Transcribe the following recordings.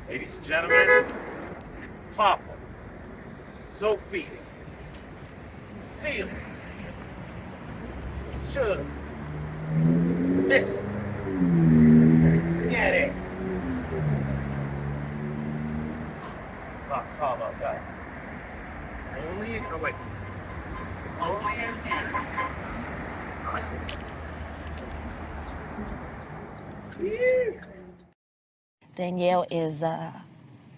Ladies and gentlemen, Harpo, Sofia, Celie, Shug, Nettie. Call up that. Only in Christmas. Danielle is a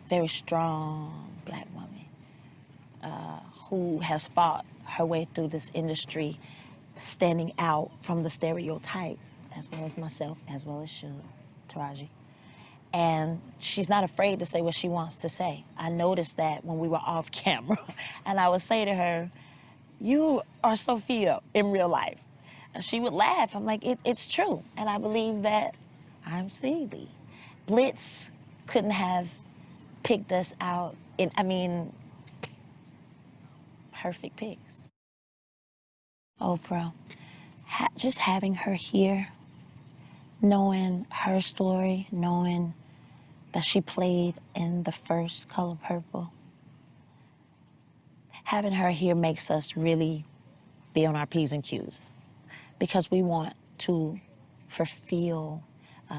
very strong Black woman who has fought her way through this industry, standing out from the stereotype, as well as myself, as well as Shug, Taraji. And she's not afraid to say what she wants to say. I noticed that when we were off camera, and I would say to her, "You are Sofia in real life." And she would laugh. I'm like, it's true. And I believe that I'm Celie. Blitz couldn't have picked us out perfect picks. Oprah, just having her here, knowing her story, knowing that she played in the first Color Purple, having her here makes us really be on our P's and Q's because we want to fulfill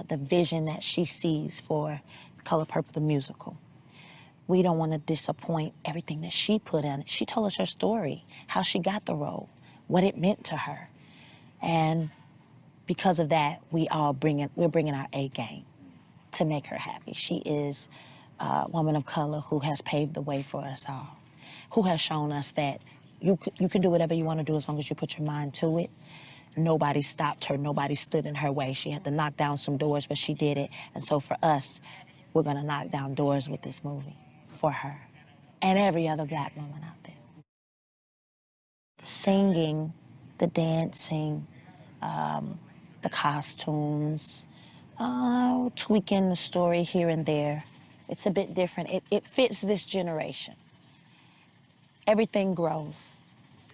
the vision that she sees for Color Purple, the musical. We don't want to disappoint everything that she put in. She told us her story, how she got the role, what it meant to her. And because of that, we're bringing our A game to make her happy. She is a woman of color who has paved the way for us all, who has shown us that you can do whatever you want to do as long as you put your mind to it. Nobody stopped her. Nobody stood in her way. She had to knock down some doors, but she did it. And so for us, we're going to knock down doors with this movie for her and every other Black woman out there. The singing, the dancing, the costumes, tweaking the story here and there. It's a bit different. It fits this generation. Everything grows.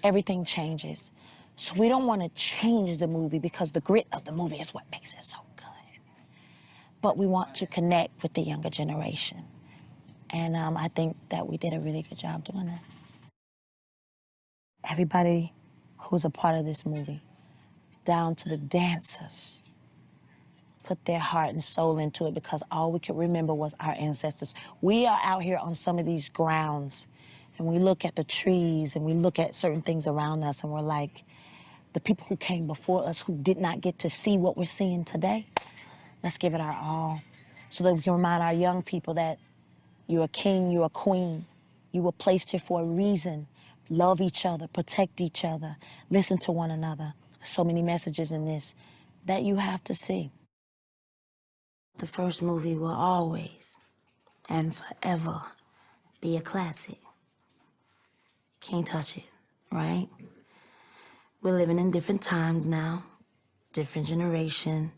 Everything changes. So we don't want to change the movie because the grit of the movie is what makes it so good. But we want to connect with the younger generation. And I think that we did a really good job doing that. Everybody who's a part of this movie, down to the dancers, put their heart and soul into it because all we could remember was our ancestors. We are out here on some of these grounds and we look at the trees and we look at certain things around us and we're like, the people who came before us who did not get to see what we're seeing today, let's give it our all so that we can remind our young people that you're a king, you're a queen. You were placed here for a reason. Love each other, protect each other, listen to one another. So many messages in this that you have to see. The first movie will always and forever be a classic. Can't touch it, right? We're living in different times now, different generation.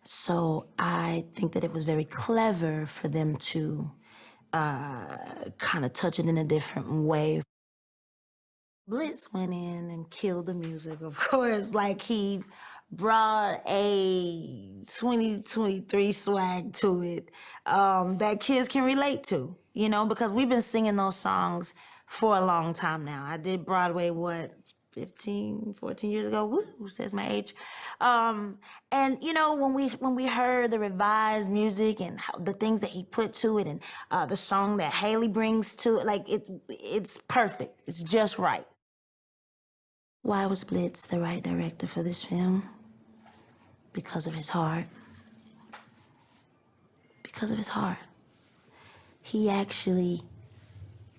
So I think that it was very clever for them to kind of touch it in a different way. Blitz went in and killed the music, of course, like he brought a 2023 swag to it that kids can relate to, you know, because we've been singing those songs for a long time now. I did Broadway, 14 years ago, woo, says my age. And you know, when we heard the revised music and the things that he put to it and the song that Haley brings to it, like it's perfect, it's just right. Why was Blitz the right director for this film? Because of his heart. Because of his heart. He actually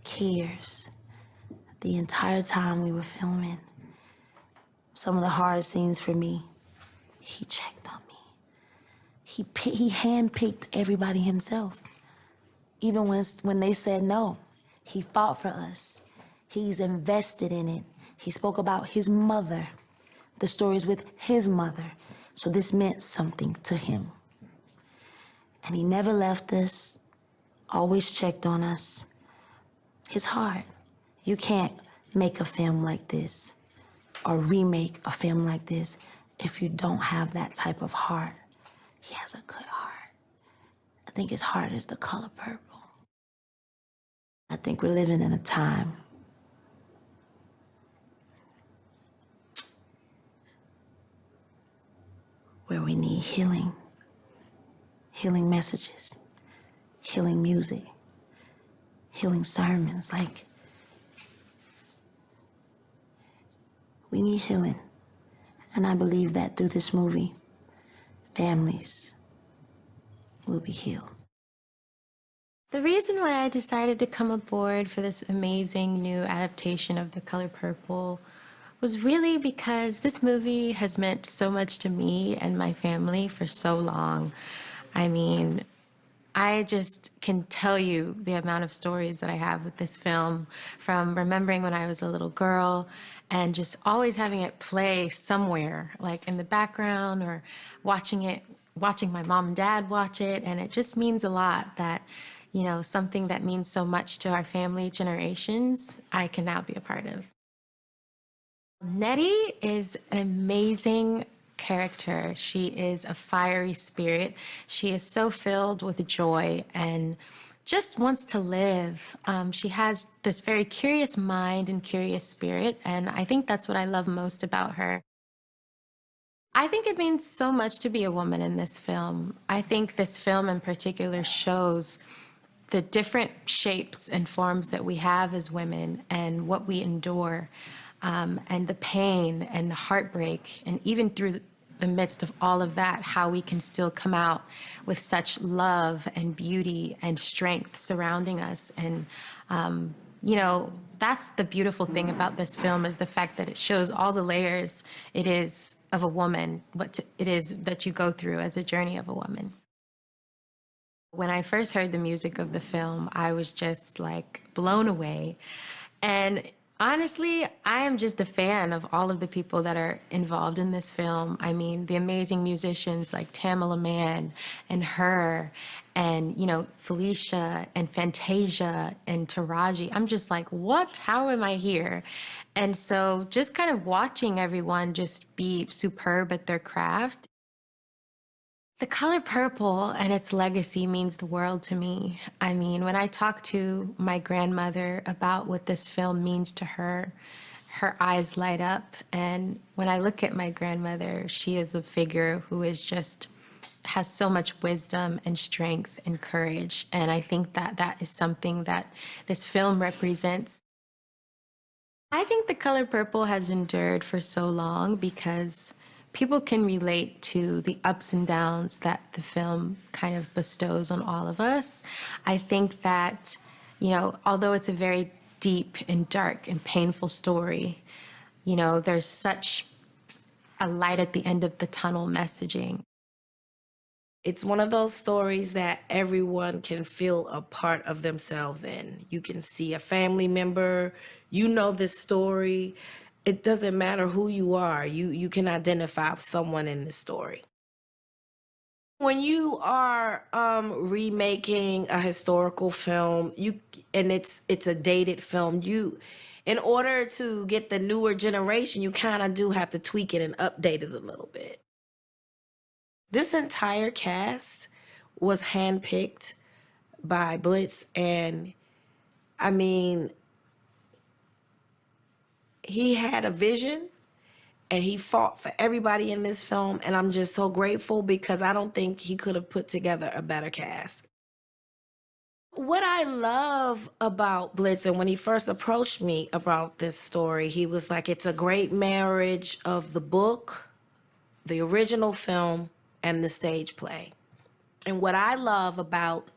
cares. The entire time we were filming, some of the hardest scenes for me, he checked on me. He handpicked everybody himself. Even when they said no, he fought for us. He's invested in it. He spoke about his mother, the stories with his mother. So this meant something to him. And he never left us, always checked on us. His heart. You can't make a film like this or remake a film like this if you don't have that type of heart. He has a good heart. think his heart is the color purple. I think we're living in a time where we need healing, healing messages, healing music, healing sermons. Like, we need healing. And I believe that through this movie, families will be healed. The reason why I decided to come aboard for this amazing new adaptation of The Color Purple was really because this movie has meant so much to me and my family for so long. I mean, I just can tell you the amount of stories that I have with this film, from remembering when I was a little girl and just always having it play somewhere, like in the background, or watching my mom and dad watch it. And it just means a lot that, you know, something that means so much to our family generations, I can now be a part of. Nettie is an amazing character. She is a fiery spirit. She is so filled with joy and just wants to live. She has this very curious mind and curious spirit, and I think that's what I love most about her. I think it means so much to be a woman in this film. I think this film in particular shows the different shapes and forms that we have as women and what we endure, and the pain and the heartbreak, and even through the midst of all of that, how we can still come out with such love and beauty and strength surrounding us. And, you know, that's the beautiful thing about this film, is the fact that it shows all the layers it is of a woman, what it is that you go through as a journey of a woman. When I first heard the music of the film, I was just like blown away. And honestly, I am just a fan of all of the people that are involved in this film. I mean, the amazing musicians like Tamala Mann and H.E.R, and, you know, Phylicia and Fantasia and Taraji. I'm just like, what? How am I here? And so just kind of watching everyone just be superb at their craft. The color purple and its legacy means the world to me. I mean, when I talk to my grandmother about what this film means to her, her eyes light up. And when I look at my grandmother, she is a figure who is just has so much wisdom and strength and courage. And I think that that is something that this film represents. I think The Color Purple has endured for so long because people can relate to the ups and downs that the film kind of bestows on all of us. I think that, you know, although it's a very deep and dark and painful story, you know, there's such a light at the end of the tunnel messaging. It's one of those stories that everyone can feel a part of themselves in. You can see a family member, you know this story. It doesn't matter who you are, you can identify with someone in this story. When you are remaking a historical film, and it's a dated film, in order to get the newer generation, you kind of do have to tweak it and update it a little bit. This entire cast was handpicked by Blitz, and I mean, he had a vision and he fought for everybody in this film, and I'm just so grateful because I don't think he could have put together a better cast. What I love about Blitz, and when he first approached me about this story, he was like, it's a great marriage of the book, the original film, and the stage play. And what I love about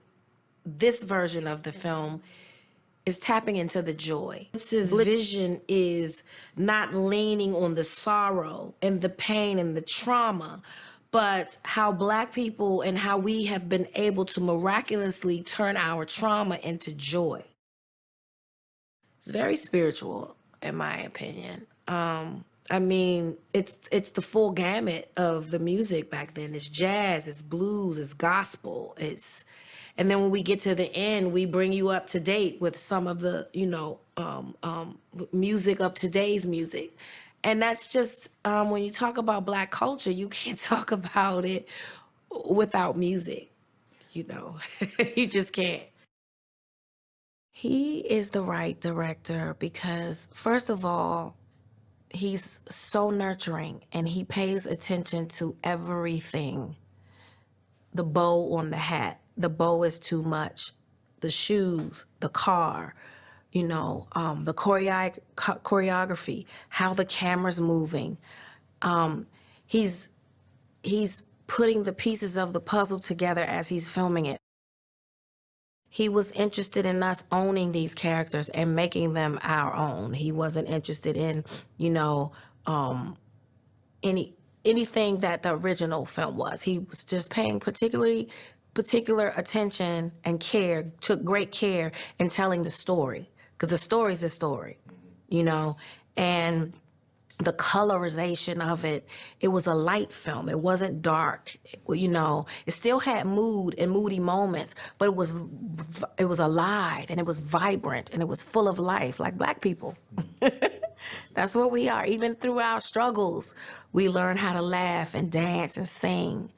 this version of the film is tapping into the joy. His vision is not leaning on the sorrow and the pain and the trauma, but how Black people and how we have been able to miraculously turn our trauma into joy. It's very spiritual, in my opinion. I mean, it's the full gamut of the music back then. It's jazz, it's blues, it's gospel, and then when we get to the end, we bring you up to date with some of the, you know, music of today's music. And that's just, when you talk about Black culture, you can't talk about it without music. you know, you just can't. He is the right director because, first of all, he's so nurturing and he pays attention to everything. The bow on the hat, the bow is too much. The shoes, the car, you know, the choreography, how the camera's moving. He's putting the pieces of the puzzle together as he's filming it. He was interested in us owning these characters and making them our own. He wasn't interested in, you know, anything that the original film was. He was just paying particular attention and care, took great care in telling the story, because the story's the story, you know, and the colorization of it, it was a light film. It wasn't dark, you know. It still had mood and moody moments, but it was alive and it was vibrant and it was full of life, like Black people. That's what we are. Even through our struggles, we learn how to laugh and dance and sing.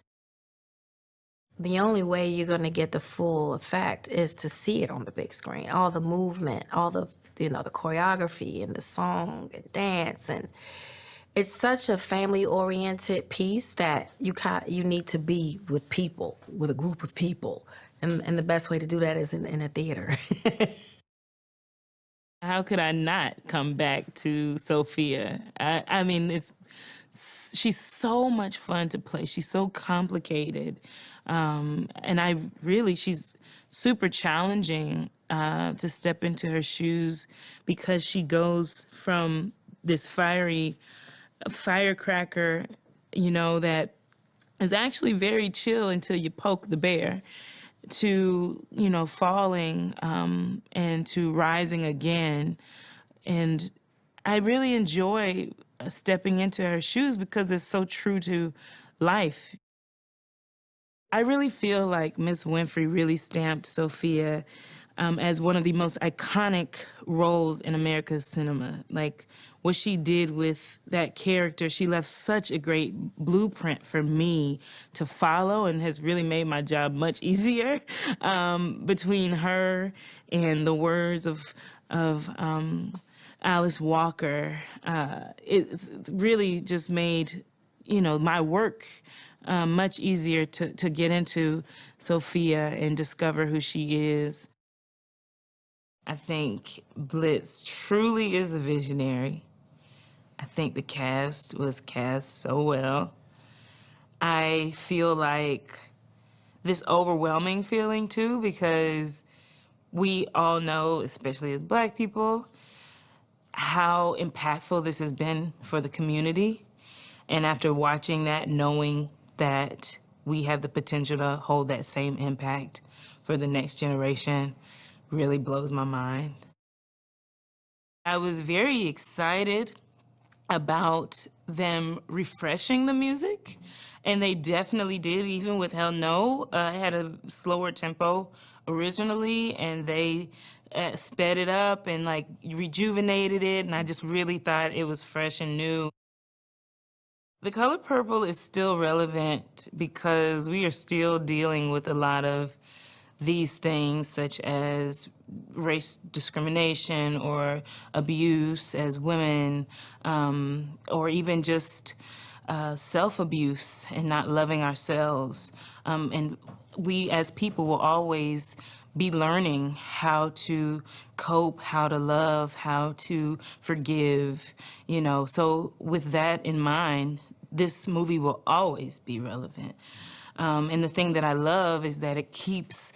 The only way you're going to get the full effect is to see it on the big screen. All the movement, all the, you know, the choreography and the song and dance. And it's such a family-oriented piece that you need to be with people, with a group of people. And the best way to do that is in a theater. How could I not come back to Sofia? I mean, she's so much fun to play. She's so complicated. And she's super challenging to step into her shoes because she goes from this firecracker, you know, that is actually very chill until you poke the bear, to, you know, falling and to rising again. And I really enjoy stepping into her shoes because it's so true to life. I really feel like Miss Winfrey really stamped Sofia as one of the most iconic roles in America's cinema. Like, what she did with that character, she left such a great blueprint for me to follow and has really made my job much easier. Between her and the words of Alice Walker, it's really just made, you know, my work much easier to get into Sofia and discover who she is. I think Blitz truly is a visionary. I think the cast was cast so well. I feel like this overwhelming feeling too, because we all know, especially as Black people, how impactful this has been for the community. And after watching that, knowing that we have the potential to hold that same impact for the next generation really blows my mind. I was very excited about them refreshing the music, and they definitely did, even with Hell No. It had a slower tempo originally, and they sped it up and like rejuvenated it, and I just really thought it was fresh and new. The color purple is still relevant because we are still dealing with a lot of these things, such as race discrimination or abuse as women, or even just self-abuse and not loving ourselves. And we as people will always be learning how to cope, how to love, how to forgive, you know. So with that in mind, this movie will always be relevant. And the thing that I love is that it keeps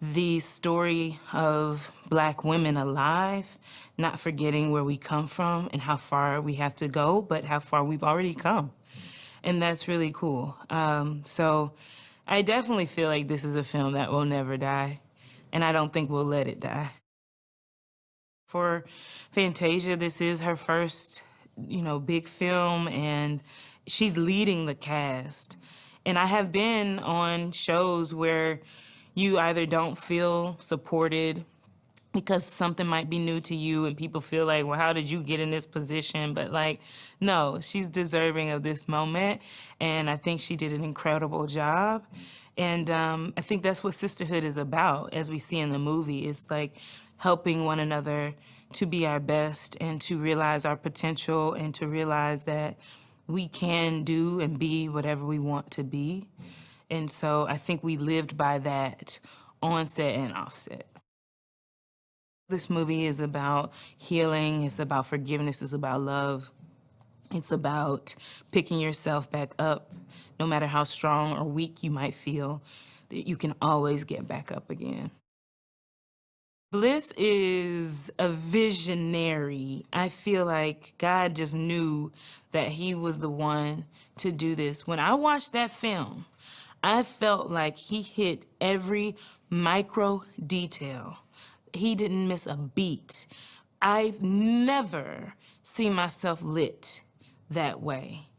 the story of Black women alive, not forgetting where we come from and how far we have to go, but how far we've already come. And that's really cool. So I definitely feel like this is a film that will never die, and I don't think we'll let it die. For Fantasia, this is her first, you know, big film, and she's leading the cast. And I have been on shows where you either don't feel supported because something might be new to you and people feel like, well, how did you get in this position? But like, no, she's deserving of this moment. And I think she did an incredible job. And I think that's what sisterhood is about, as we see in the movie. It's like helping one another to be our best and to realize our potential and to realize that we can do and be whatever we want to be. And so I think we lived by that on set and off set. This movie is about healing, it's about forgiveness, it's about love. It's about picking yourself back up, no matter how strong or weak you might feel, that you can always get back up again. Bliss is a visionary. I feel like God just knew that he was the one to do this. When I watched that film, I felt like he hit every micro detail. He didn't miss a beat. I've never seen myself lit that way.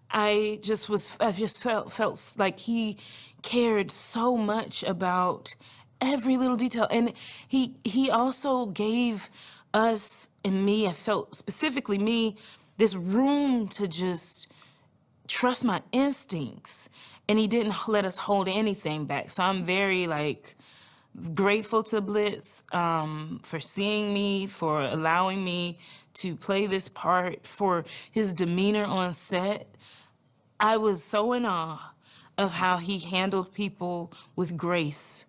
I just felt like he cared so much about every little detail. And he also gave us and me, I felt specifically me, this room to just trust my instincts. And he didn't let us hold anything back. So I'm very grateful to Blitz for seeing me, for allowing me to play this part, for his demeanor on set. I was so in awe of how he handled people with grace.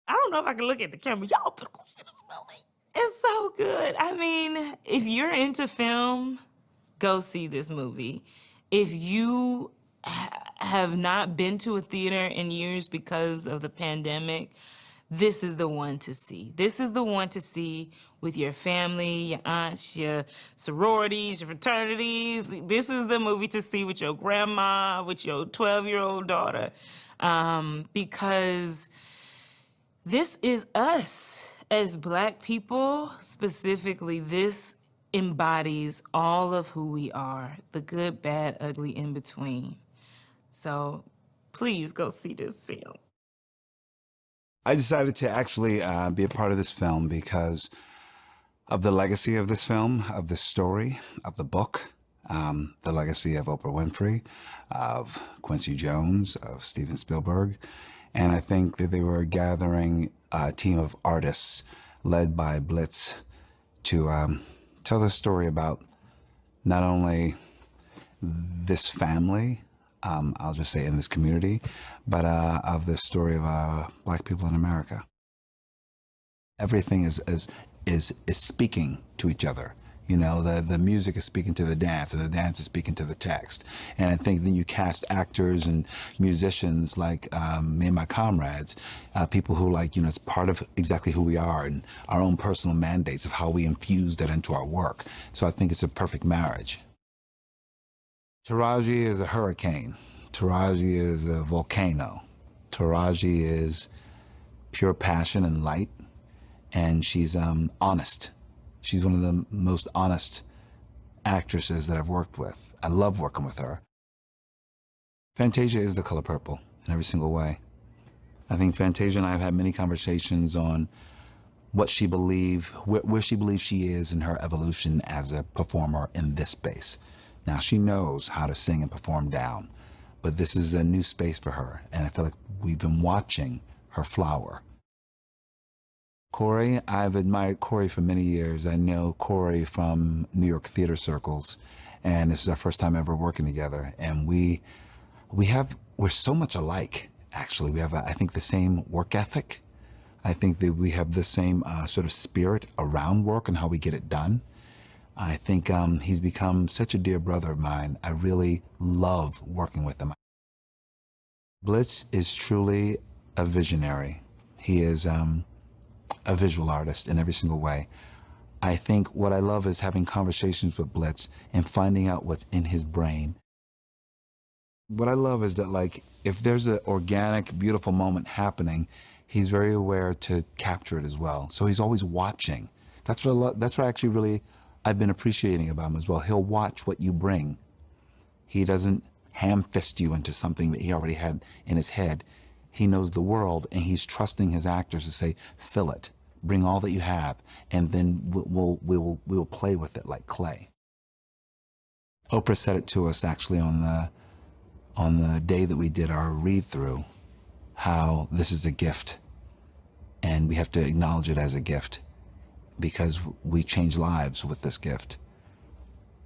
I don't know if I can look at the camera. Y'all better go see this movie. It's so good. I mean, if you're into film, go see this movie. If you have not been to a theater in years because of the pandemic, this is the one to see. This is the one to see with your family, your aunts, your sororities, your fraternities. This is the movie to see with your grandma, with your 12-year-old daughter, because this is us as Black people. Specifically, this embodies all of who we are, the good, bad, ugly, in between. So please go see this film. I decided to actually be a part of this film because of the legacy of this film, of this story, of the book, the legacy of Oprah Winfrey, of Quincy Jones, of Steven Spielberg. And I think that they were gathering a team of artists led by Blitz to tell the story about not only this family, I'll just say in this community, but of the story of Black people in America. Everything is speaking to each other. You know, the music is speaking to the dance, and the dance is speaking to the text. And I think then you cast actors and musicians like me and my comrades, people who it's part of exactly who we are and our own personal mandates of how we infuse that into our work. So I think it's a perfect marriage. Taraji is a hurricane. Taraji is a volcano. Taraji is pure passion and light, and she's honest. She's one of the most honest actresses that I've worked with. I love working with her. Fantasia is the color purple in every single way. I think Fantasia and I have had many conversations on what she believes, where she believes she is in her evolution as a performer in this space. Now, she knows how to sing and perform down, but this is a new space for her, and I feel like we've been watching her flower. Corey, I've admired Corey for many years. I know Corey from New York theater circles, and this is our first time ever working together, and we're so much alike, actually. We have, I think, the same work ethic. I think that we have the same sort of spirit around work and how we get it done. I think he's become such a dear brother of mine. I really love working with him. Blitz is truly a visionary. He is a visual artist in every single way. I think what I love is having conversations with Blitz and finding out what's in his brain. What I love is that, if there's an organic, beautiful moment happening, he's very aware to capture it as well. So he's always watching. That's what I love. That's what I've been appreciating about him as well. He'll watch what you bring. He doesn't ham-fist you into something that he already had in his head. He knows the world, and he's trusting his actors to say, fill it, bring all that you have, and then we'll play with it like clay. Oprah said it to us actually on on the day that we did our read-through how this is a gift, and we have to acknowledge it as a gift because we change lives with this gift.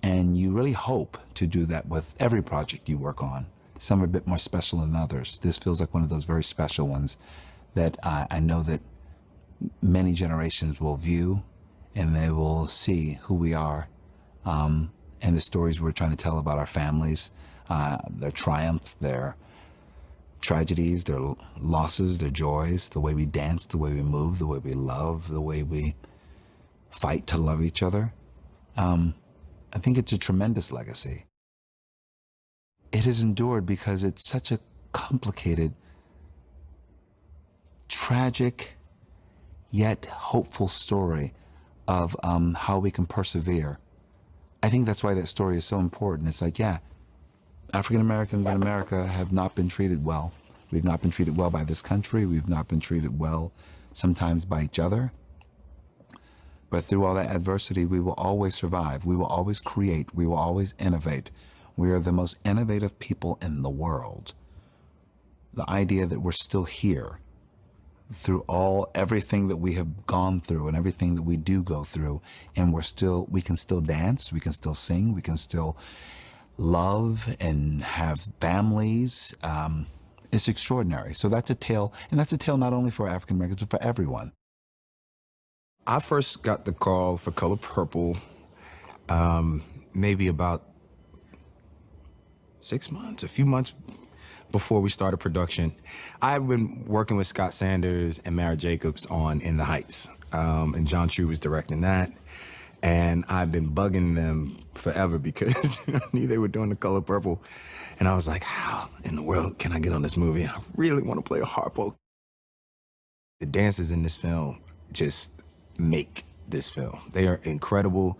And you really hope to do that with every project you work on. Some are a bit more special than others. This feels like one of those very special ones that I know that many generations will view, and they will see who we are, and the stories we're trying to tell about our families, their triumphs, their tragedies, their losses, their joys, the way we dance, the way we move, the way we love, the way we fight to love each other. I think it's a tremendous legacy. It has endured because it's such a complicated, tragic, yet hopeful story of how we can persevere. I think that's why that story is so important. It's like, yeah, African Americans in America have not been treated well. We've not been treated well by this country. We've not been treated well sometimes by each other. But through all that adversity, we will always survive. We will always create. We will always innovate. We are the most innovative people in the world. The idea that we're still here through everything that we have gone through and everything that we do go through, and we can still dance, we can still sing, we can still love and have families. It's extraordinary. So that's a tale, and that's a tale not only for African Americans, but for everyone. I first got the call for Color Purple maybe about 6 months, a few months before we started production. I've been working with Scott Sanders and Mara Jacobs on In the Heights, and John Chu was directing that. And I've been bugging them forever because I knew they were doing The Color Purple. And I was like, how in the world can I get on this movie? I really want to play a Harpo. The dances in this film just make this film. They are incredible.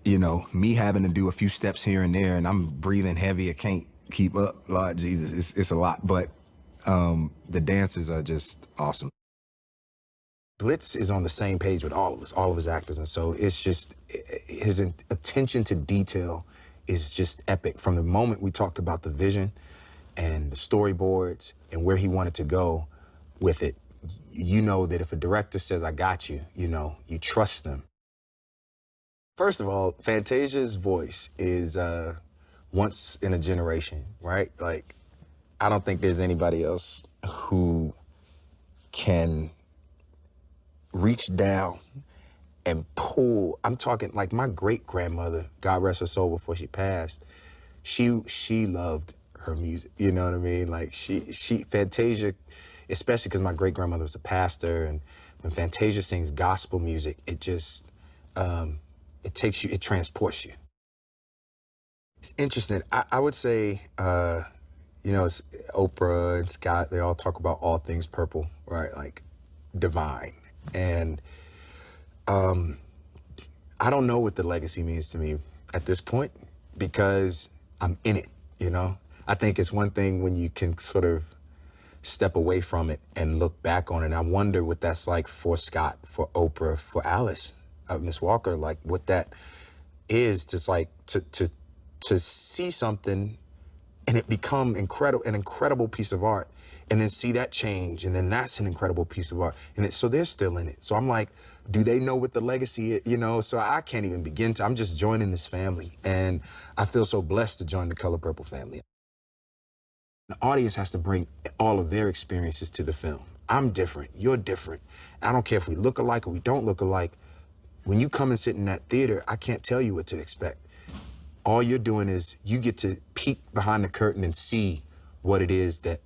You know, me having to do a few steps here and there, and I'm breathing heavy, I can't keep up. Lord Jesus, it's a lot. But the dances are just awesome. Blitz is on the same page with all of us, all of his actors, and so it's just, his attention to detail is just epic. From the moment we talked about the vision and the storyboards and where he wanted to go with it, you know that if a director says, I got you, you know, you trust them. First of all, Fantasia's voice is once in a generation, right? Like, I don't think there's anybody else who can reach down and pull. I'm talking like my great-grandmother, God rest her soul before she passed, she loved her music, you know what I mean? Like Fantasia, especially because my great-grandmother was a pastor, and when Fantasia sings gospel music, it just, it takes you, it transports you. It's interesting. I would say, you know, it's Oprah and Scott, they all talk about all things purple, right? Like divine. And I don't know what the legacy means to me at this point because I'm in it, you know? I think it's one thing when you can sort of step away from it and look back on it. And I wonder what that's like for Scott, for Oprah, for Alice, Miss Walker, like what that is, just like to see something and it become an incredible piece of art, and then see that change, and then that's an incredible piece of art, and so they're still in it. So I'm like, do they know what the legacy is? You know, so I can't even begin to. I'm just joining this family, and I feel so blessed to join the Color Purple family. The audience has to bring all of their experiences to the film. I'm different, you're different. I don't care if we look alike or we don't look alike. When you come and sit in that theater, I can't tell you what to expect. All you're doing is you get to peek behind the curtain and see what it is that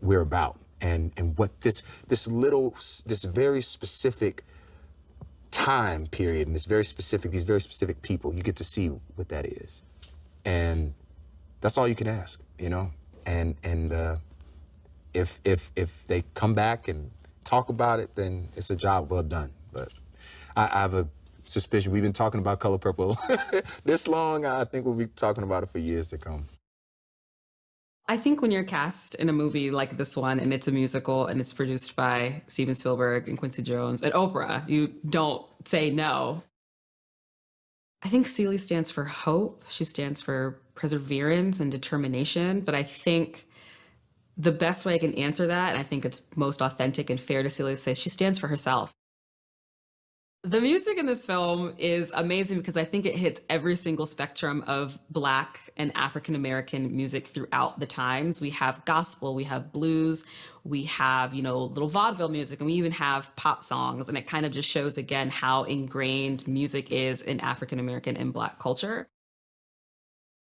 we're about, and what this very specific time period and these very specific people, you get to see what that is. And that's all you can ask, you know? And if they come back and talk about it, then it's a job well done. But I have a suspicion we've been talking about Color Purple this long. I think we'll be talking about it for years to come. I think when you're cast in a movie like this one, and it's a musical, and it's produced by Steven Spielberg and Quincy Jones and Oprah, you don't say no. I think Celie stands for hope. She stands for perseverance and determination. But I think the best way I can answer that, and I think it's most authentic and fair to Celie, to say she stands for herself. The music in this film is amazing because I think it hits every single spectrum of Black and African American music throughout the times. We have gospel, we have blues, we have, little vaudeville music, and we even have pop songs. And it kind of just shows again how ingrained music is in African American and Black culture.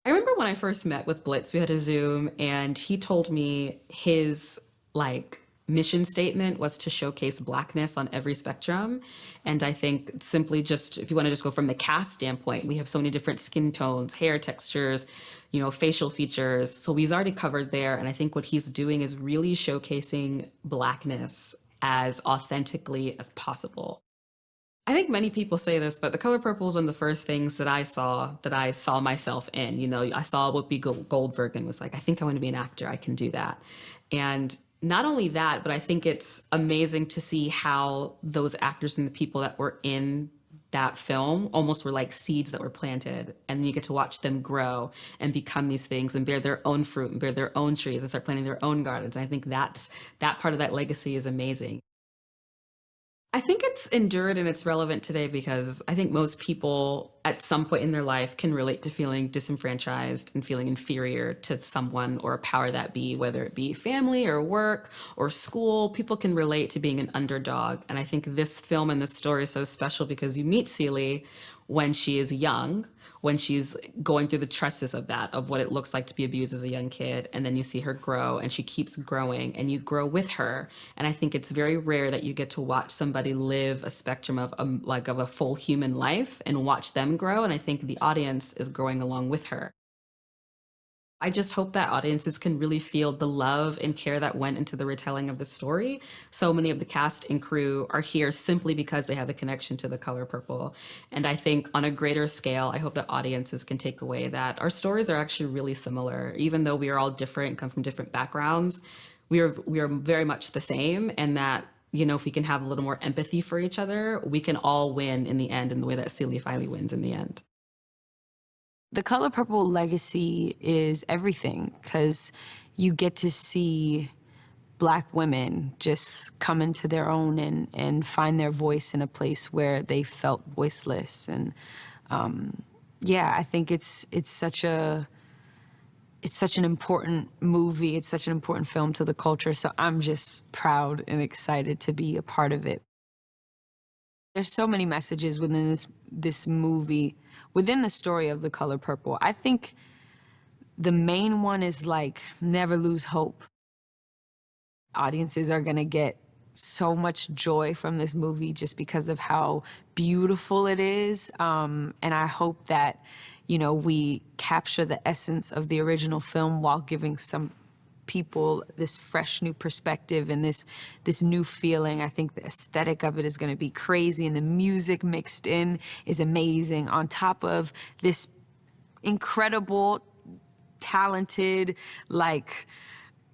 I remember when I first met with Blitz, we had a Zoom, and he told me his mission statement was to showcase Blackness on every spectrum. And I think simply just, if you want to just go from the cast standpoint, we have so many different skin tones, hair textures, facial features. So he's already covered there. And I think what he's doing is really showcasing Blackness as authentically as possible. I think many people say this, but The Color Purple was one of the first things that I saw myself in. I saw Whoopi Goldberg and was like, I think I want to be an actor. I can do that. And not only that, but I think it's amazing to see how those actors and the people that were in that film almost were like seeds that were planted. And then you get to watch them grow and become these things and bear their own fruit and bear their own trees and start planting their own gardens. And I think that part of that legacy is amazing. I think it's endured and it's relevant today because I think most people at some point in their life can relate to feeling disenfranchised and feeling inferior to someone or a power that be, whether it be family or work or school. People can relate to being an underdog. And I think this film and this story is so special because you meet Celie when she is young, when she's going through the trusses of that, of what it looks like to be abused as a young kid. And then you see her grow and she keeps growing and you grow with her. And I think it's very rare that you get to watch somebody live a spectrum of a full human life and watch them grow. And I think the audience is growing along with her. I just hope that audiences can really feel the love and care that went into the retelling of the story. So many of the cast and crew are here simply because they have a connection to The Color Purple. And I think on a greater scale, I hope that audiences can take away that our stories are actually really similar. Even though we are all different and come from different backgrounds, we are very much the same. And that, if we can have a little more empathy for each other, we can all win in the end in the way that Celie finally wins in the end. The Color Purple legacy is everything because you get to see Black women just come into their own and find their voice in a place where they felt voiceless. And I think it's such an important movie. It's such an important film to the culture. So I'm just proud and excited to be a part of it. There's so many messages within this movie, within the story of The Color Purple. I think the main one is never lose hope. Audiences are gonna get so much joy from this movie just because of how beautiful it is. And I hope that, we capture the essence of the original film while giving some people this fresh new perspective and this new feeling. I think the aesthetic of it is going to be crazy, and the music mixed in is amazing on top of this incredible, talented,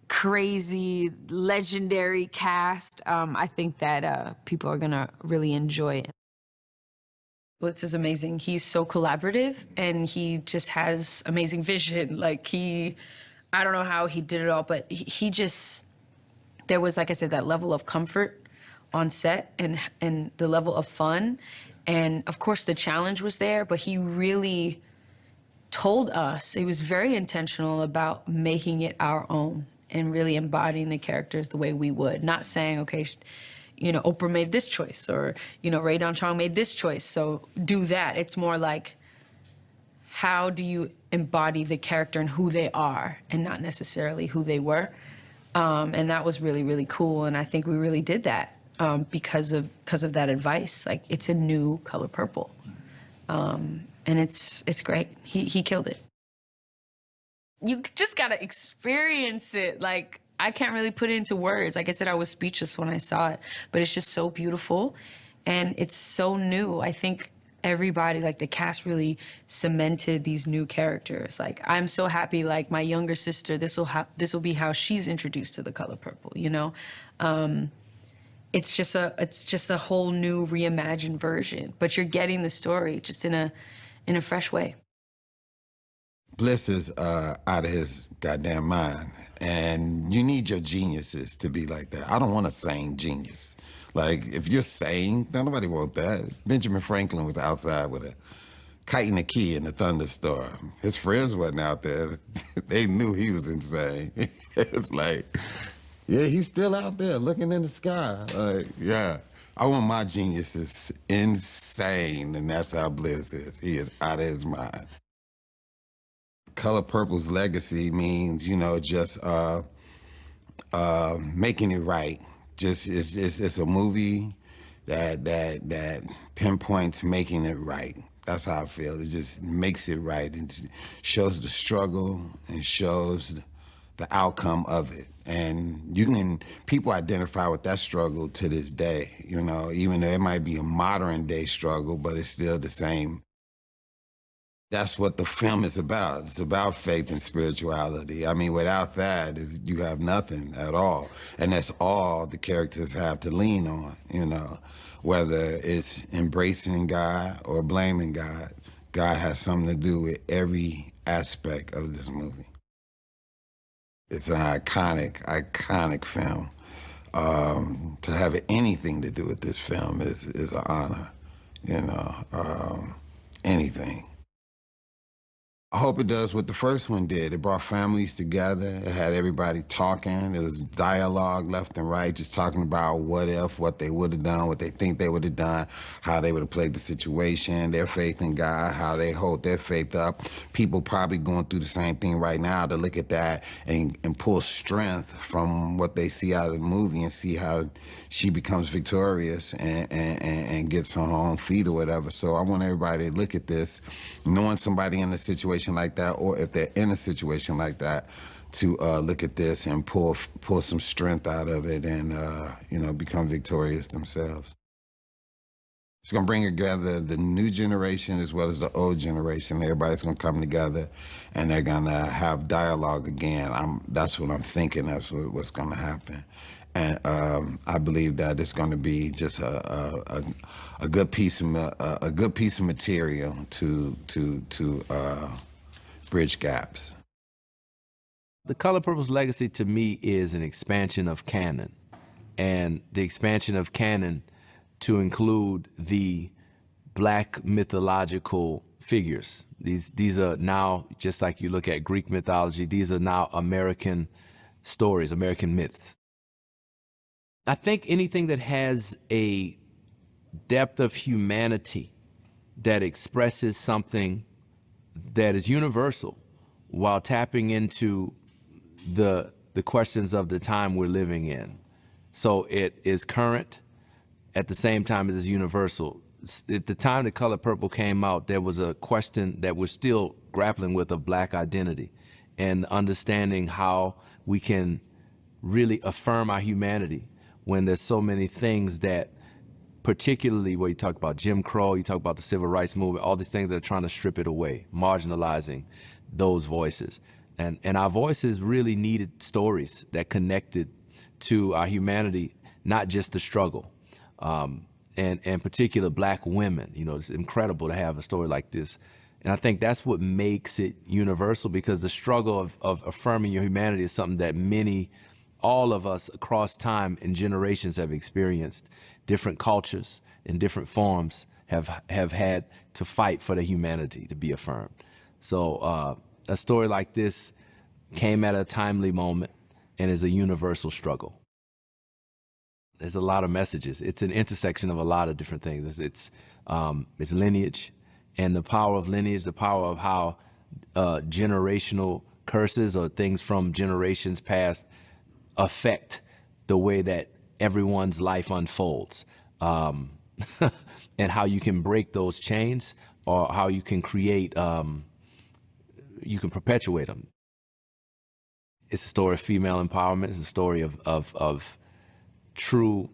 crazy, legendary cast. I think that people are going to really enjoy it. Blitz is amazing. He's so collaborative and he just has amazing vision. I don't know how he did it all, but he just, there was, like I said, that level of comfort on set and the level of fun. And of course the challenge was there, but he really told us, he was very intentional about making it our own and really embodying the characters the way we would. Not saying, okay, Oprah made this choice or, Ray Don Chong made this choice, so do that. It's more like, how do you embody the character and who they are and not necessarily who they were? And that was really, really cool. And I think we really did that because of that advice. It's a new Color Purple. And it's great. He killed it. You just gotta experience it. I can't really put it into words. Like I said, I was speechless when I saw it, but it's just so beautiful and it's so new. I think everybody, the cast really cemented these new characters. I'm so happy, my younger sister, this will be how she's introduced to The Color Purple, It's just a whole new reimagined version, but you're getting the story just in a fresh way. Bliss is out of his goddamn mind, and you need your geniuses to be like that. I don't want a sane genius. Like, if you're sane, nobody want that. Benjamin Franklin was outside with a kite and a key in a thunderstorm. His friends wasn't out there. They knew he was insane. It's like, yeah, he's still out there looking in the sky. Like, yeah, I want my geniuses insane, and that's how Bliss is. He is out of his mind. Color Purple's legacy means, you know, just making it right. Just it's a movie that pinpoints making it right. That's how I feel. It just makes it right. It shows the struggle and shows the outcome of it. And people identify with that struggle to this day, you know, even though it might be a modern day struggle, but it's still the same. That's what the film is about. It's about faith and spirituality. I mean, without that, you have nothing at all. And that's all the characters have to lean on, you know. Whether it's embracing God or blaming God, God has something to do with every aspect of this movie. It's an iconic film. To have anything to do with this film is an honor, you know, anything. I hope it does what the first one did. It brought families together. It had everybody talking. It was dialogue left and right, just talking about what if, what they would have done, what they think they would have done, how they would have played the situation, their faith in God, how they hold their faith up. People probably going through the same thing right now to look at that and pull strength from what they see out of the movie and see how she becomes victorious and gets on her own feet or whatever. So I want everybody to look at this, knowing somebody in a situation like that, or if they're in a situation like that, to look at this and pull some strength out of it and, you know, become victorious themselves. It's gonna bring together the new generation as well as the old generation. Everybody's gonna come together and they're gonna have dialogue again. That's what I'm thinking, that's what's gonna happen. And I believe that it's going to be just a good piece of material to bridge gaps. The Color Purple's legacy to me is an expansion of canon, and the expansion of canon to include the Black mythological figures. These are now, just like you look at Greek mythology, these are now American stories, American myths. I think anything that has a depth of humanity that expresses something that is universal while tapping into the questions of the time we're living in. So it is current at the same time as it's universal. At the time The Color Purple came out, there was a question that we're still grappling with of Black identity and understanding how we can really affirm our humanity when there's so many things that, particularly where you talk about Jim Crow, you talk about the Civil Rights Movement, all these things that are trying to strip it away, marginalizing those voices. And our voices really needed stories that connected to our humanity, not just the struggle. And in particular, Black women. You know, it's incredible to have a story like this. And I think that's what makes it universal, because the struggle of affirming your humanity is something that all of us across time and generations have experienced. Different cultures in different forms have had to fight for the humanity to be affirmed. So a story like this came at a timely moment and is a universal struggle. There's a lot of messages. It's an intersection of a lot of different things. It's lineage and the power of lineage, the power of how generational curses or things from generations past affect the way that everyone's life unfolds, and how you can break those chains, or how you can create, you can perpetuate them. It's a story of female empowerment. It's a story of true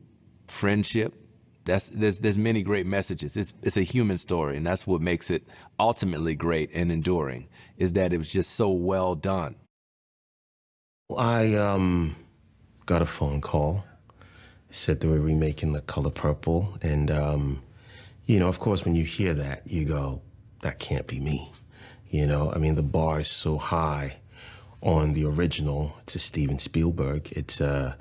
friendship. There's many great messages. It's a human story, and that's what makes it ultimately great and enduring, is that it was just so well done. I got a phone call. It said they were remaking The Color Purple, and you know, of course, when you hear that, you go, that can't be me. You know, I mean, the bar is so high on the original. It's a Steven Spielberg. It's a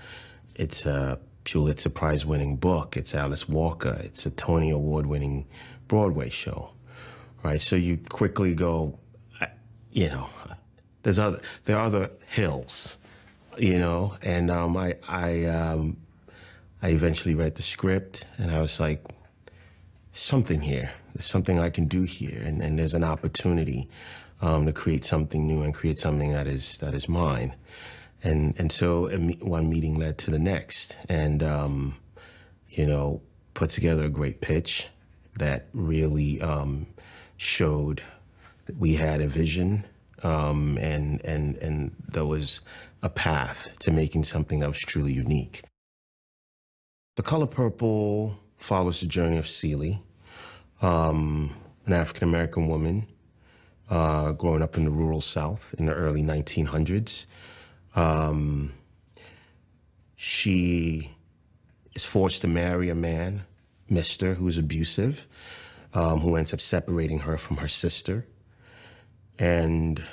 Pulitzer Prize-winning book. It's Alice Walker. It's a Tony Award-winning Broadway show, right? So you quickly go, you know, there are other hills, you know, and I eventually read the script, and I was like, something here. There's something I can do here, and there's an opportunity to create something new and create something that is mine. And so one meeting led to the next, and you know, put together a great pitch that really showed that we had a vision, and there was a path to making something that was truly unique. The Color Purple follows the journey of Celie, an African-American woman growing up in the rural South in the early 1900s. She is forced to marry a man, Mr., who's abusive, who ends up separating her from her sister, and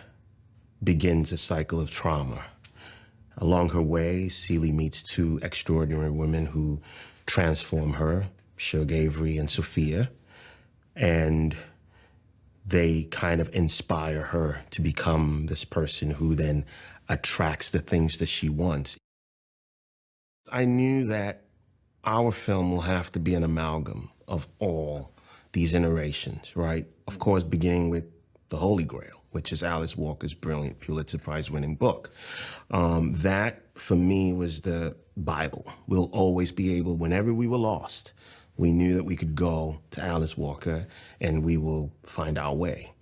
begins a cycle of trauma. Along her way, Celie meets two extraordinary women who transform her, Shug, Avery, and Sofia, and they kind of inspire her to become this person who then attracts the things that she wants. I knew that our film will have to be an amalgam of all these iterations, right? Of course, beginning with The Holy Grail, which is Alice Walker's brilliant Pulitzer Prize-winning book. That, for me, was the Bible. We'll always be able, whenever we were lost, we knew that we could go to Alice Walker and we will find our way.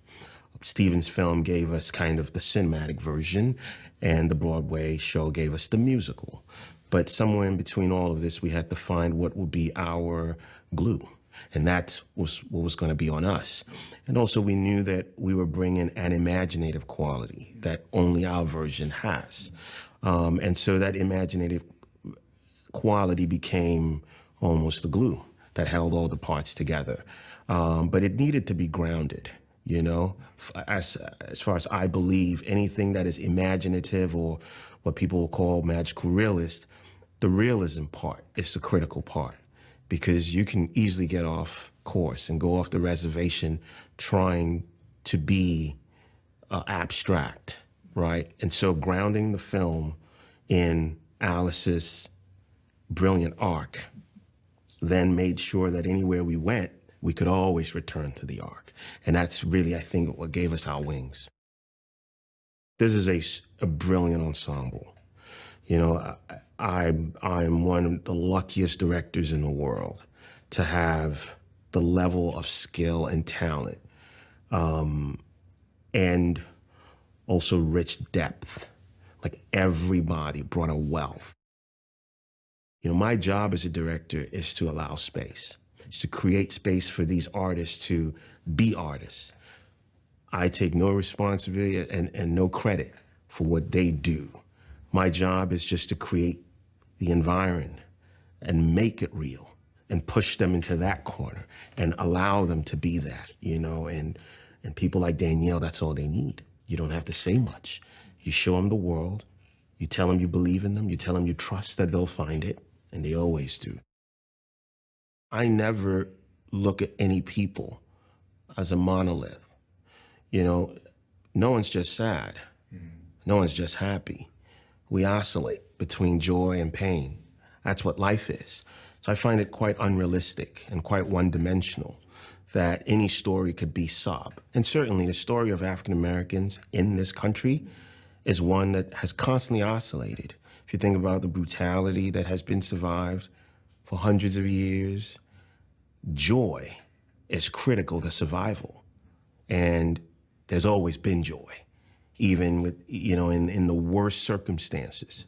Steven's film gave us kind of the cinematic version, and the Broadway show gave us the musical. But somewhere in between all of this, we had to find what would be our glue. And that was what was going to be on us. And also we knew that we were bringing an imaginative quality that only our version has. And so that imaginative quality became almost the glue that held all the parts together. But it needed to be grounded, you know? As far as I believe, anything that is imaginative or what people will call magical realist, the realism part is the critical part, because you can easily get off course and go off the reservation trying to be abstract, right? And so grounding the film in Alice's brilliant arc then made sure that anywhere we went, we could always return to the arc. And that's really, I think, what gave us our wings. This is a brilliant ensemble. You know, I'm one of the luckiest directors in the world to have the level of skill and talent, and also rich depth. Like, everybody brought a wealth. You know, my job as a director is to allow space. It's to create space for these artists to be artists. I take no responsibility and no credit for what they do. My job is just to create the environment and make it real and push them into that corner and allow them to be that, you know, and people like Danielle, that's all they need. You don't have to say much. You show them the world, you tell them you believe in them, you tell them you trust that they'll find it, and they always do. I never look at any people as a monolith. You know, no one's just sad. No one's just happy. We oscillate between joy and pain. That's what life is. So I find it quite unrealistic and quite one-dimensional that any story could be sob. And certainly the story of African Americans in this country is one that has constantly oscillated. If you think about the brutality that has been survived for hundreds of years, joy is critical to survival. And there's always been joy, even with, you know, in the worst circumstances.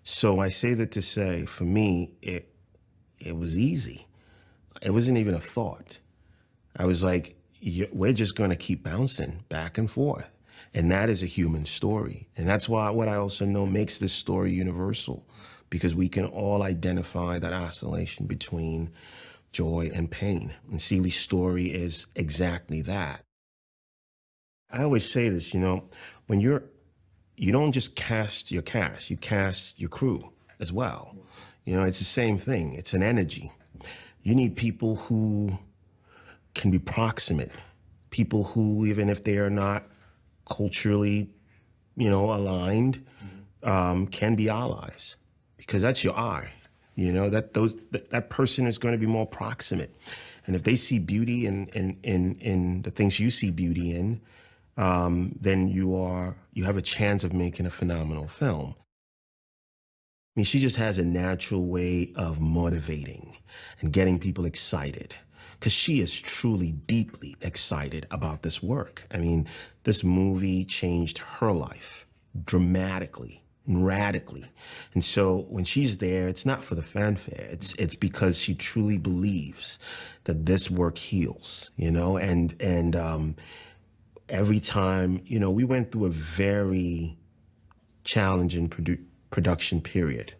So I say that to say, for me, it was easy. It wasn't even a thought. I was like, we're just gonna keep bouncing back and forth. And that is a human story. And that's why what I also know makes this story universal, because we can all identify that oscillation between joy and pain. And Celie's story is exactly that. I always say this, when you don't just cast your cast, you cast your crew as well. It's the same thing. It's an energy. You need people who can be proximate, people who, even if they are not culturally, aligned, can be allies, because that's your eye. That person is going to be more proximate, and if they see beauty in the things you see beauty in, then you have a chance of making a phenomenal film. I mean, she just has a natural way of motivating and getting people excited, because she is truly, deeply excited about this work. I mean, this movie changed her life dramatically and radically. And so when she's there, it's not for the fanfare. It's because she truly believes that this work heals, and every time, we went through a very challenging production period.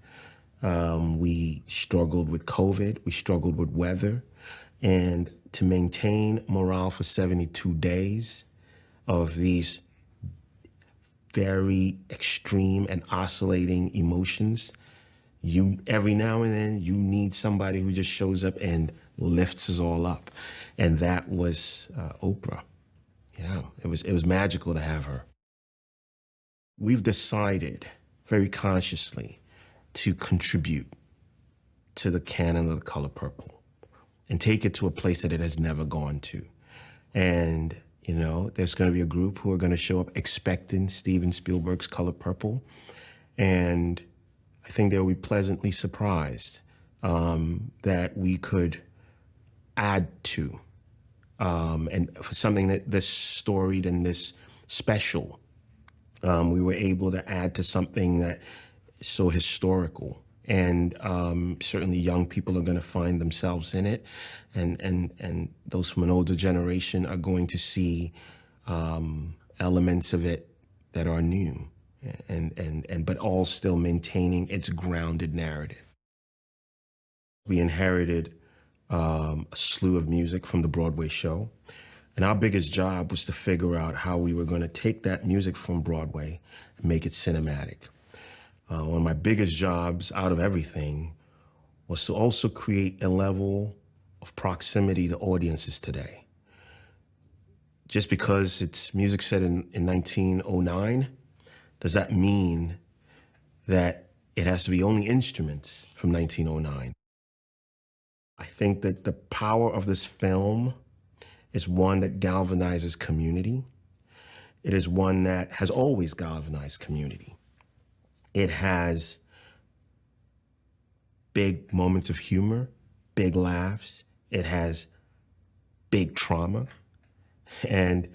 We struggled with COVID, we struggled with weather, and to maintain morale for 72 days of these very extreme and oscillating emotions, every now and then you need somebody who just shows up and lifts us all up. And that was Oprah. Yeah, it was magical to have her. We've decided very consciously to contribute to the canon of The Color Purple and take it to a place that it has never gone to. And, there's going to be a group who are going to show up expecting Steven Spielberg's Color Purple. And I think they'll be pleasantly surprised that we could add to. And for something that this storied and this special, we were able to add to something that is so historical. And certainly young people are going to find themselves in it. And those from an older generation are going to see elements of it that are new, but all still maintaining its grounded narrative. We inherited a slew of music from the Broadway show. And our biggest job was to figure out how we were going to take that music from Broadway and make it cinematic. One of my biggest jobs out of everything was to also create a level of proximity to audiences today. Just because it's music set in 1909, does that mean that it has to be only instruments from 1909? I think that the power of this film is one that galvanizes community. It is one that has always galvanized community. It has big moments of humor, big laughs. It has big trauma, and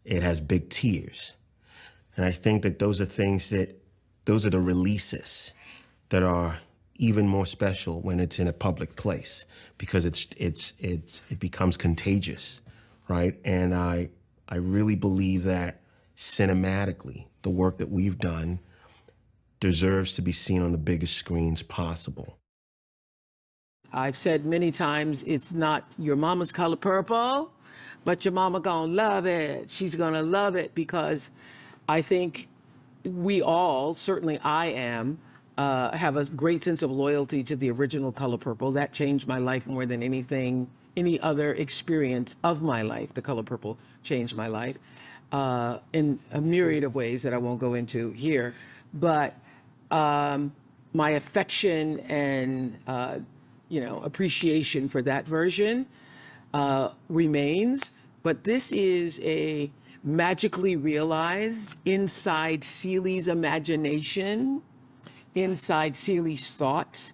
it has big tears. And I think that those are the releases that are even more special when it's in a public place, because it becomes contagious, right? And I really believe that cinematically, the work that we've done deserves to be seen on the biggest screens possible. I've said many times, it's not your mama's Color Purple, but your mama gonna love it. She's gonna love it, because I think we all, certainly I am, have a great sense of loyalty to the original Color Purple. That changed my life more than anything, any other experience of my life. The Color Purple changed my life in a myriad of ways that I won't go into here. But my affection and appreciation for that version remains. But this is a magically realized inside Celie's imagination, inside Celie's thoughts.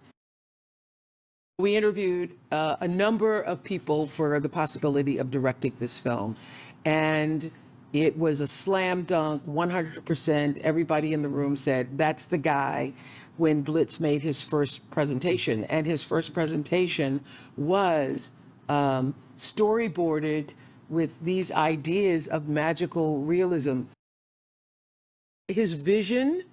We interviewed a number of people for the possibility of directing this film, and it was a slam dunk, 100%. Everybody in the room said, that's the guy, when Blitz made his first presentation. And his first presentation was storyboarded with these ideas of magical realism. His vision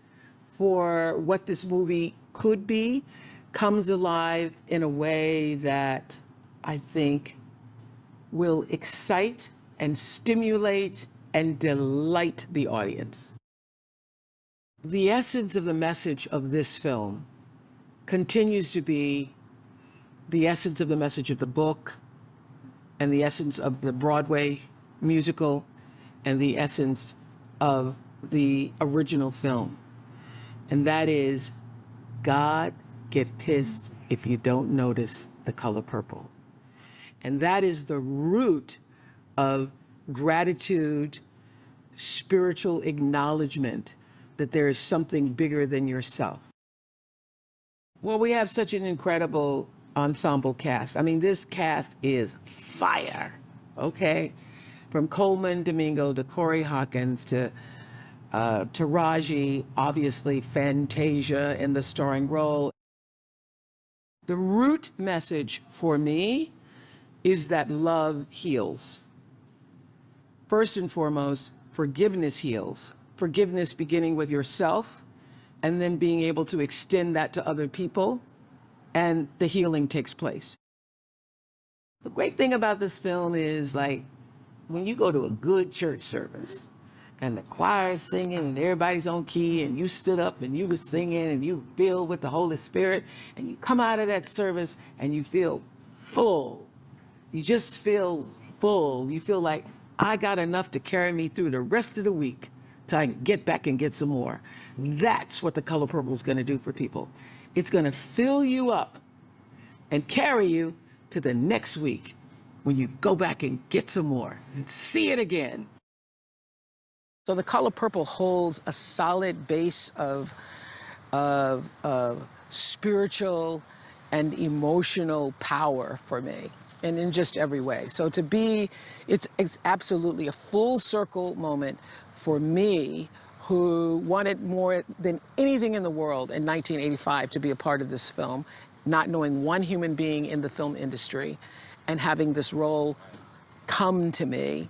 for what this movie could be comes alive in a way that I think will excite and stimulate and delight the audience. The essence of the message of this film continues to be the essence of the message of the book, and the essence of the Broadway musical, and the essence of the original film. And that is, God get pissed if you don't notice the color purple. And that is the root of gratitude, spiritual acknowledgement that there is something bigger than yourself. Well, we have such an incredible ensemble cast. I mean, this cast is fire, okay? From Colman Domingo to Corey Hawkins to Taraji, obviously Fantasia in the starring role. The root message for me is that love heals. First and foremost, forgiveness heals. Forgiveness beginning with yourself, and then being able to extend that to other people, and the healing takes place. The great thing about this film is, like, when you go to a good church service and the choir is singing and everybody's on key and you stood up and you were singing and you filled with the Holy Spirit, and you come out of that service and you feel full. You just feel full. You feel like, I got enough to carry me through the rest of the week till I can get back and get some more. That's what the color purple is going to do for people. It's going to fill you up and carry you to the next week when you go back and get some more and see it again. So the color purple holds a solid base of spiritual and emotional power for me, and in just every way. So to be, it's absolutely a full circle moment for me, who wanted more than anything in the world in 1985 to be a part of this film, not knowing one human being in the film industry, and having this role come to me,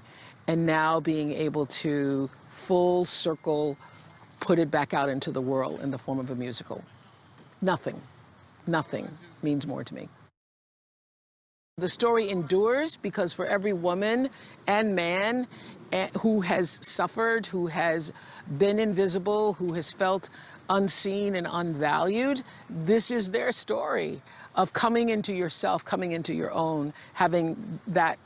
and now being able to full circle put it back out into the world in the form of a musical. Nothing means more to me. The story endures because for every woman and man who has suffered, who has been invisible, who has felt unseen and unvalued, this is their story of coming into yourself, coming into your own, having that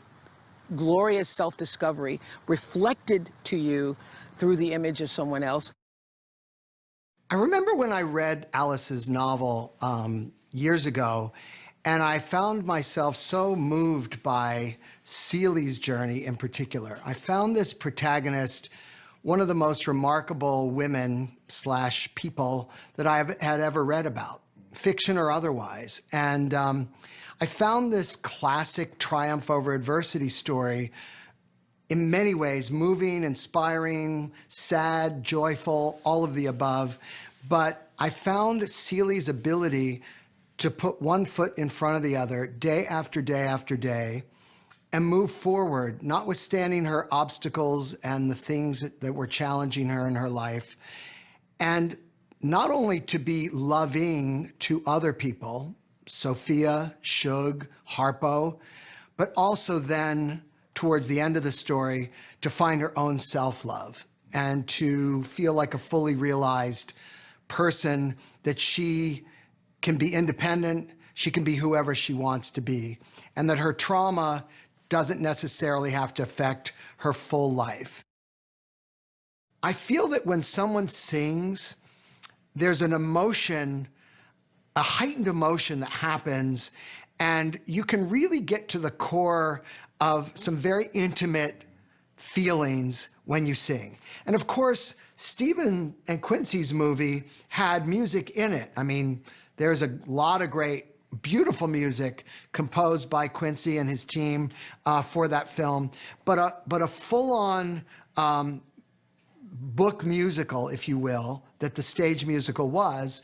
glorious self-discovery reflected to you through the image of someone else. I remember when I read Alice's novel years ago, and I found myself so moved by Celie's journey in particular. I found this protagonist one of the most remarkable women / people that I had ever read about, fiction or otherwise. And I found this classic triumph over adversity story in many ways moving, inspiring, sad, joyful, all of the above. But I found Celie's ability to put one foot in front of the other day after day after day and move forward, notwithstanding her obstacles and the things that were challenging her in her life. And not only to be loving to other people, Sofia, Shug, Harpo, but also then towards the end of the story to find her own self-love and to feel like a fully realized person, that she can be independent, she can be whoever she wants to be, and that her trauma doesn't necessarily have to affect her full life. I feel that when someone sings, there's an emotion, a heightened emotion that happens, and you can really get to the core of some very intimate feelings when you sing. And of course, Stephen and Quincy's movie had music in it. I mean, there's a lot of great, beautiful music composed by Quincy and his team for that film, but a full-on book musical, if you will, that the stage musical was,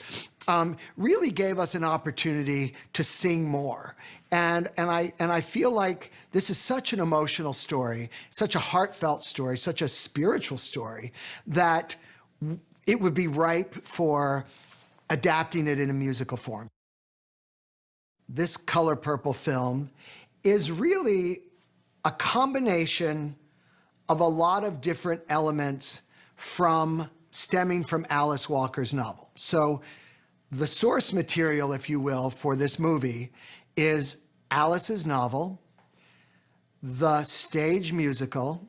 really gave us an opportunity to sing more. And I feel like this is such an emotional story, such a heartfelt story, such a spiritual story, that it would be ripe for adapting it in a musical form. This Color Purple film is really a combination of a lot of different elements stemming from Alice Walker's novel. So the source material, if you will, for this movie is Alice's novel, the stage musical,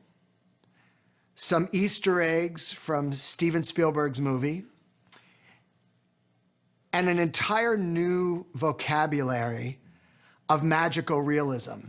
some Easter eggs from Steven Spielberg's movie, and an entire new vocabulary of magical realism.